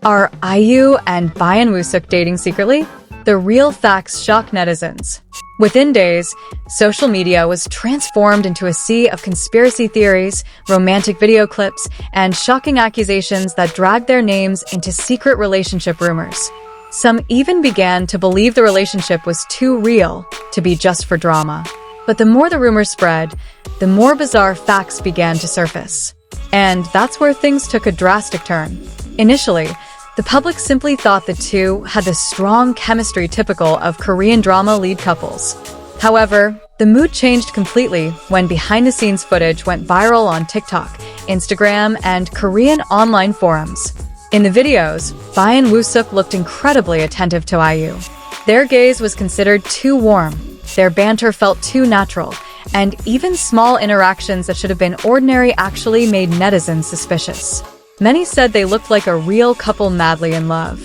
Are IU and Byeon Woo-seok dating secretly? The real facts shock netizens. Within days, social media was transformed into a sea of conspiracy theories, romantic video clips, and shocking accusations that dragged their names into secret relationship rumors. Some even began to believe the relationship was too real to be just for drama. But the more the rumors spread, the more bizarre facts began to surface. And that's where things took a drastic turn. Initially, the public simply thought the two had the strong chemistry typical of Korean drama lead couples. However, the mood changed completely when behind-the-scenes footage went viral on TikTok, Instagram, and Korean online forums. In the videos, Byeon Woo-seok looked incredibly attentive to IU. Their gaze was considered too warm, their banter felt too natural, and even small interactions that should have been ordinary actually made netizens suspicious. Many said they looked like a real couple madly in love.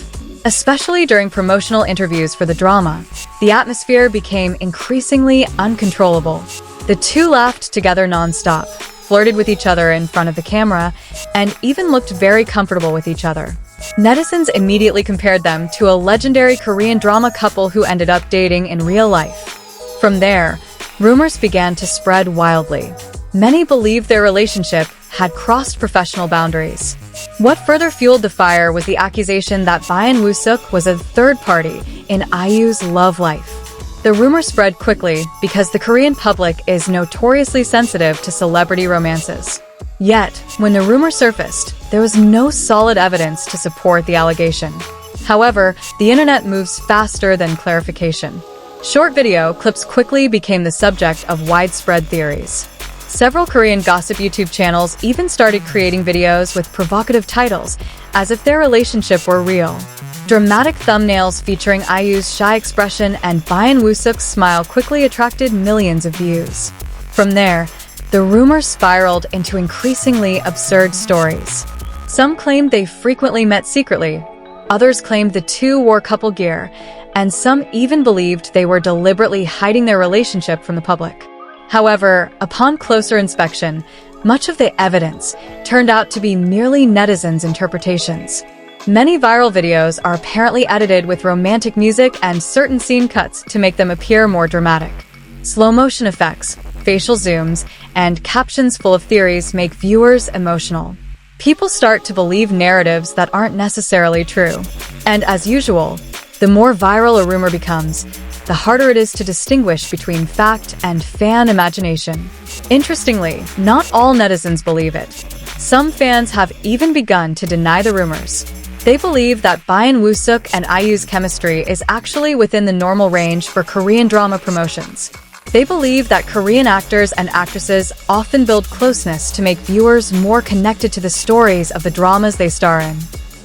Especially during promotional interviews for the drama, the atmosphere became increasingly uncontrollable. The two laughed together non-stop, flirted with each other in front of the camera, and even looked very comfortable with each other. Netizens immediately compared them to a legendary Korean drama couple who ended up dating in real life. From there, rumors began to spread wildly. Many believed their relationship had crossed professional boundaries. What further fueled the fire was the accusation that Byeon Woo-seok was a third party in IU's love life. The rumor spread quickly because the Korean public is notoriously sensitive to celebrity romances. Yet, when the rumor surfaced, there was no solid evidence to support the allegation. However, the internet moves faster than clarification. Short video clips quickly became the subject of widespread theories. Several Korean gossip YouTube channels even started creating videos with provocative titles, as if their relationship were real. Dramatic thumbnails featuring IU's shy expression and Byeon Woo-seok's smile quickly attracted millions of views. From there, the rumors spiraled into increasingly absurd stories. Some claimed they frequently met secretly, others claimed the two wore couple gear, and some even believed they were deliberately hiding their relationship from the public. However, upon closer inspection, much of the evidence turned out to be merely netizens' interpretations. Many viral videos are apparently edited with romantic music and certain scene cuts to make them appear more dramatic. Slow-motion effects, facial zooms, and captions full of theories make viewers emotional. People start to believe narratives that aren't necessarily true. And as usual, the more viral a rumor becomes, the harder it is to distinguish between fact and fan imagination. Interestingly, not all netizens believe it. Some fans have even begun to deny the rumors. They believe that Byeon Woo-seok and IU's chemistry is actually within the normal range for Korean drama promotions. They believe that Korean actors and actresses often build closeness to make viewers more connected to the stories of the dramas they star in.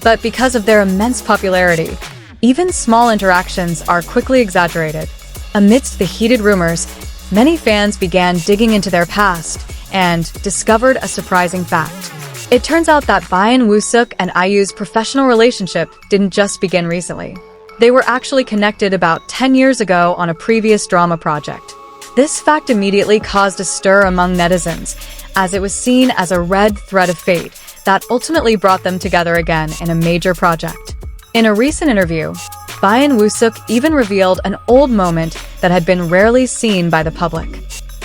But because of their immense popularity, even small interactions are quickly exaggerated. Amidst the heated rumors, many fans began digging into their past and discovered a surprising fact. It turns out that Byeon Woo-seok and IU's professional relationship didn't just begin recently. They were actually connected about 10 years ago on a previous drama project. This fact immediately caused a stir among netizens, as it was seen as a red thread of fate that ultimately brought them together again in a major project. In a recent interview, Byeon Woo-seok even revealed an old moment that had been rarely seen by the public.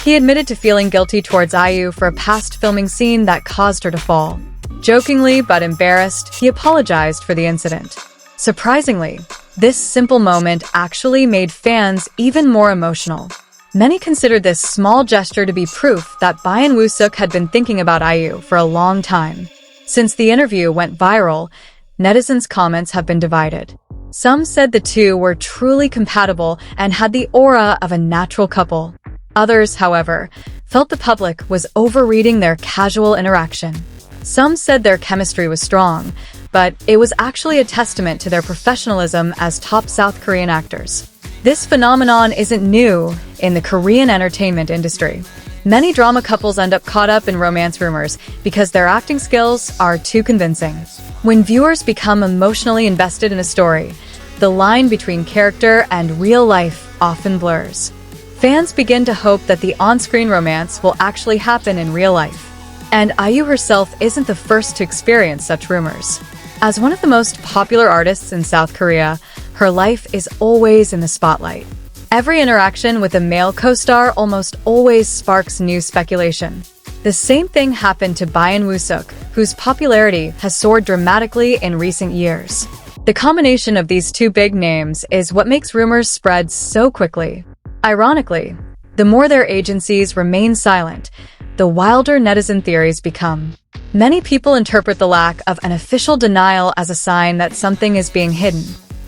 He admitted to feeling guilty towards IU for a past filming scene that caused her to fall. Jokingly but embarrassed, he apologized for the incident. Surprisingly, this simple moment actually made fans even more emotional. Many considered this small gesture to be proof that Byeon Woo-seok had been thinking about IU for a long time. Since the interview went viral, netizens' comments have been divided. Some said the two were truly compatible and had the aura of a natural couple. Others, however, felt the public was overreading their casual interaction. Some said their chemistry was strong, but it was actually a testament to their professionalism as top South Korean actors. This phenomenon isn't new in the Korean entertainment industry. Many drama couples end up caught up in romance rumors because their acting skills are too convincing. When viewers become emotionally invested in a story, the line between character and real life often blurs. Fans begin to hope that the on-screen romance will actually happen in real life. And IU herself isn't the first to experience such rumors. As one of the most popular artists in South Korea, her life is always in the spotlight. Every interaction with a male co-star almost always sparks new speculation. The same thing happened to Byeon Woo-seok, whose popularity has soared dramatically in recent years. The combination of these two big names is what makes rumors spread so quickly. Ironically, the more their agencies remain silent, the wilder netizen theories become. Many people interpret the lack of an official denial as a sign that something is being hidden.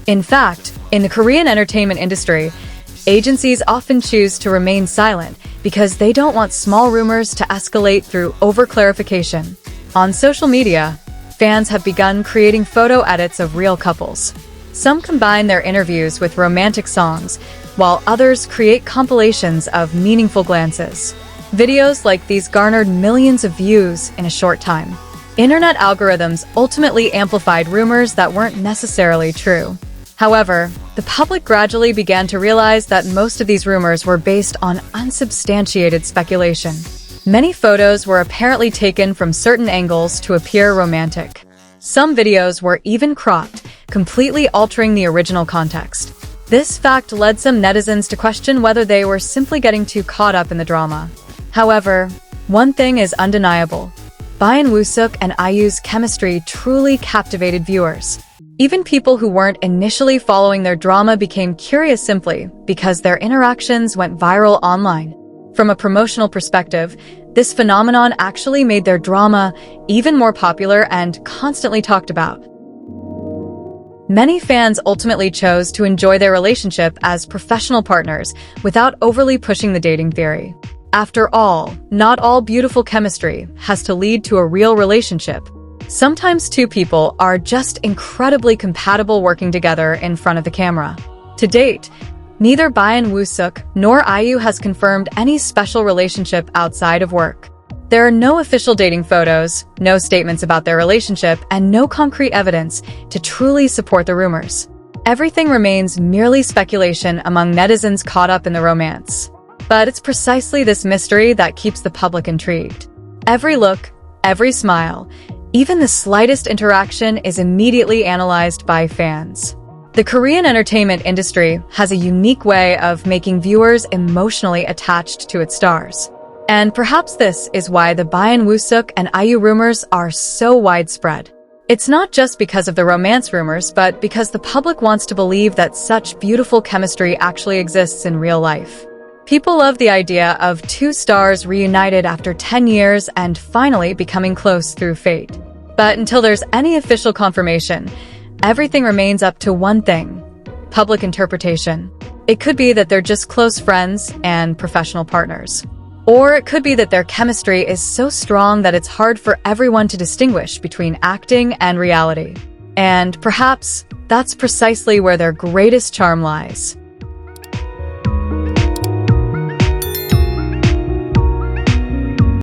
In fact, in the Korean entertainment industry, agencies often choose to remain silent because they don't want small rumors to escalate through over-clarification. On social media, fans have begun creating photo edits of real couples. Some combine their interviews with romantic songs, while others create compilations of meaningful glances. Videos like these garnered millions of views in a short time. Internet algorithms ultimately amplified rumors that weren't necessarily true. However, the public gradually began to realize that most of these rumors were based on unsubstantiated speculation. Many photos were apparently taken from certain angles to appear romantic. Some videos were even cropped, completely altering the original context. This fact led some netizens to question whether they were simply getting too caught up in the drama. However, one thing is undeniable. Byeon Woo-seok and IU's chemistry truly captivated viewers. Even people who weren't initially following their drama became curious simply because their interactions went viral online. From a promotional perspective, this phenomenon actually made their drama even more popular and constantly talked about. Many fans ultimately chose to enjoy their relationship as professional partners without overly pushing the dating theory. After all, not all beautiful chemistry has to lead to a real relationship. Sometimes two people are just incredibly compatible working together in front of the camera. To date, neither Byeon Woo-seok nor IU has confirmed any special relationship outside of work. There are no official dating photos, no statements about their relationship, and no concrete evidence to truly support the rumors. Everything remains merely speculation among netizens caught up in the romance. But it's precisely this mystery that keeps the public intrigued. Every look, every smile, even the slightest interaction is immediately analyzed by fans. The Korean entertainment industry has a unique way of making viewers emotionally attached to its stars. And perhaps this is why the Byeon Woo-seok and IU rumors are so widespread. It's not just because of the romance rumors, but because the public wants to believe that such beautiful chemistry actually exists in real life. People love the idea of two stars reunited after 10 years and finally becoming close through fate. But until there's any official confirmation, everything remains up to one thing: public interpretation. It could be that they're just close friends and professional partners. Or it could be that their chemistry is so strong that it's hard for everyone to distinguish between acting and reality. And perhaps that's precisely where their greatest charm lies.